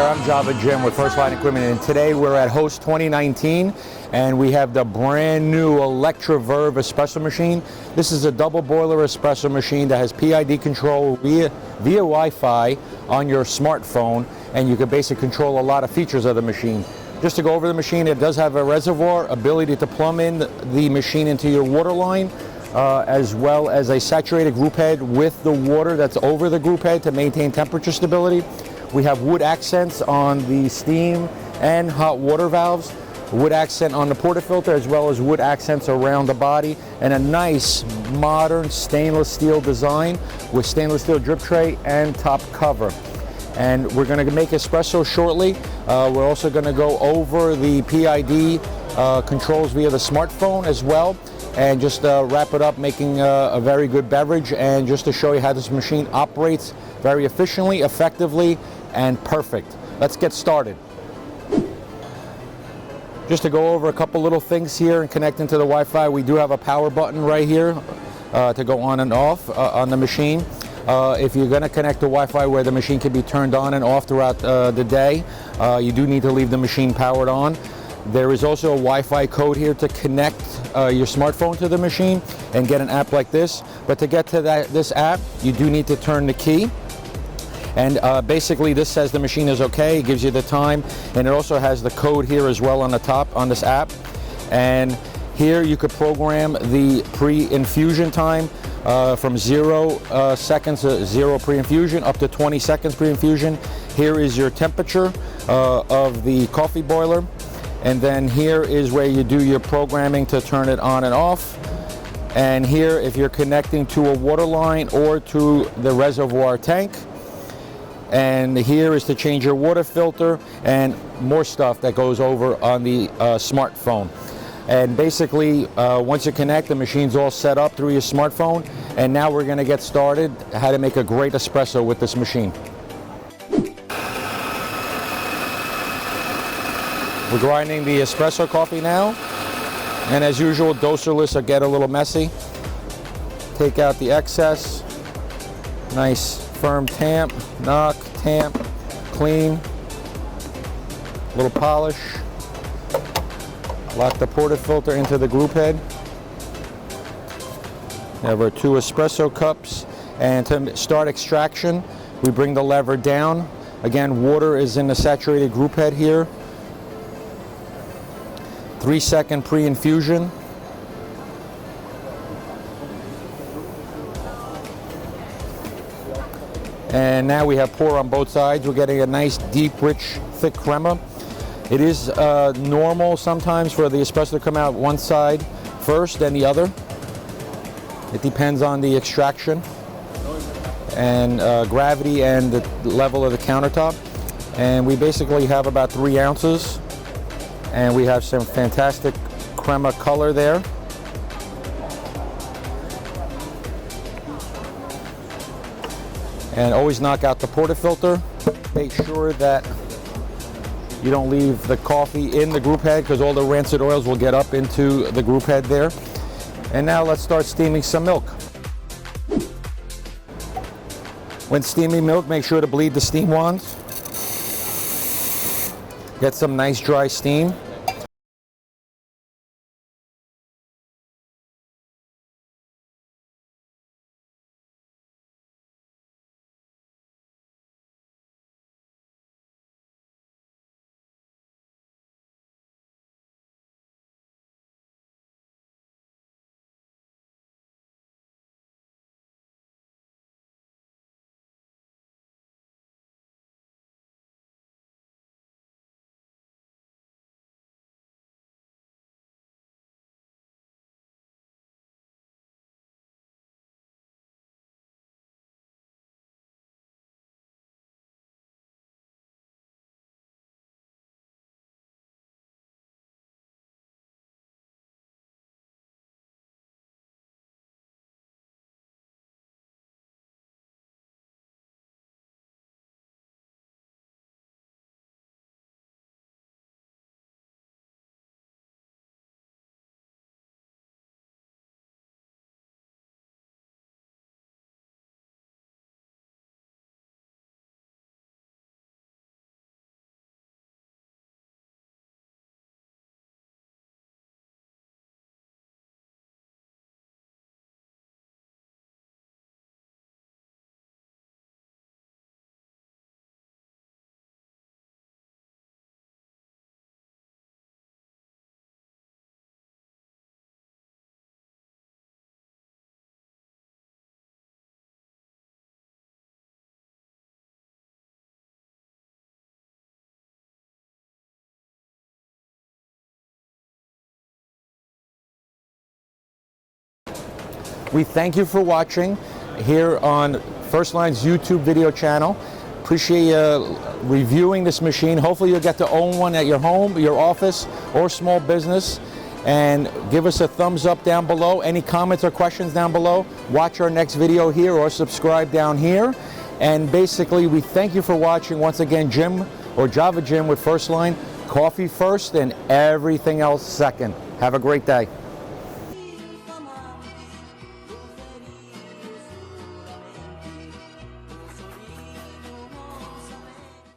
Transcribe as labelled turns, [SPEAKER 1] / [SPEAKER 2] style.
[SPEAKER 1] I'm Java Jim with First Line Equipment, and today we're at Host 2019 and we have the brand new Elektra Verve Espresso Machine. This is a double boiler espresso machine that has PID control via Wi-Fi on your smartphone, and you can basically control a lot of features of the machine. Just to go over the machine, it does have a reservoir, ability to plumb in the machine into your water line, as well as a saturated group head with the water that's over the group head to maintain temperature stability. We have wood accents on the steam and hot water valves, wood accent on the portafilter, as well as wood accents around the body, and a nice modern stainless steel design with stainless steel drip tray and top cover. And we're going to make espresso shortly. We're also going to go over the PID controls via the smartphone as well, and just wrap it up, making a very good beverage, and just to show you how this machine operates very efficiently, effectively, and perfect. Let's get started. Just to go over a couple little things here and connecting to the Wi-Fi, we do have a power button right here to go on and off on the machine. If you're going to connect to Wi-Fi where the machine can be turned on and off throughout the day, you do need to leave the machine powered on. There is also a Wi-Fi code here to connect your smartphone to the machine and get an app like this. But to get to this app, you do need to turn the key. And basically this says the machine is okay, it gives you the time, and it also has the code here as well on the top on this app. And here you could program the pre-infusion time from 0 seconds to 0 pre-infusion up to 20 seconds pre-infusion. Here is your temperature of the coffee boiler. And then here is where you do your programming to turn it on and off. And here, if you're connecting to a water line or to the reservoir tank. And here is to change your water filter and more stuff that goes over on the smartphone. And basically, once you connect, the machine's all set up through your smartphone. And now we're going to get started how to make a great espresso with this machine. We're grinding the espresso coffee now, and as usual, doserless will get a little messy. Take out the excess. Nice firm tamp, knock, tamp, clean. Little polish. Lock the portafilter into the group head. We have our 2 espresso cups, and to start extraction, we bring the lever down. Again, water is in the saturated group head here. 3-second pre-infusion. And now we have pour on both sides. We're getting a nice, deep, rich, thick crema. It is normal sometimes for the espresso to come out one side first, then the other. It depends on the extraction and gravity and the level of the countertop. And we basically have about 3 ounces. And we have some fantastic crema color there. And always knock out the portafilter. Make sure that you don't leave the coffee in the group head, because all the rancid oils will get up into the group head there. And now let's start steaming some milk. When steaming milk, make sure to bleed the steam wands. Get some nice dry steam. We thank you for watching here on First Line's YouTube video channel. Appreciate you reviewing this machine. Hopefully you'll get to own one at your home, your office, or small business. And give us a thumbs up down below. Any comments or questions down below, watch our next video here or subscribe down here. And basically, we thank you for watching. Once again, Jim or Java Jim with First Line. Coffee first and everything else second. Have a great day.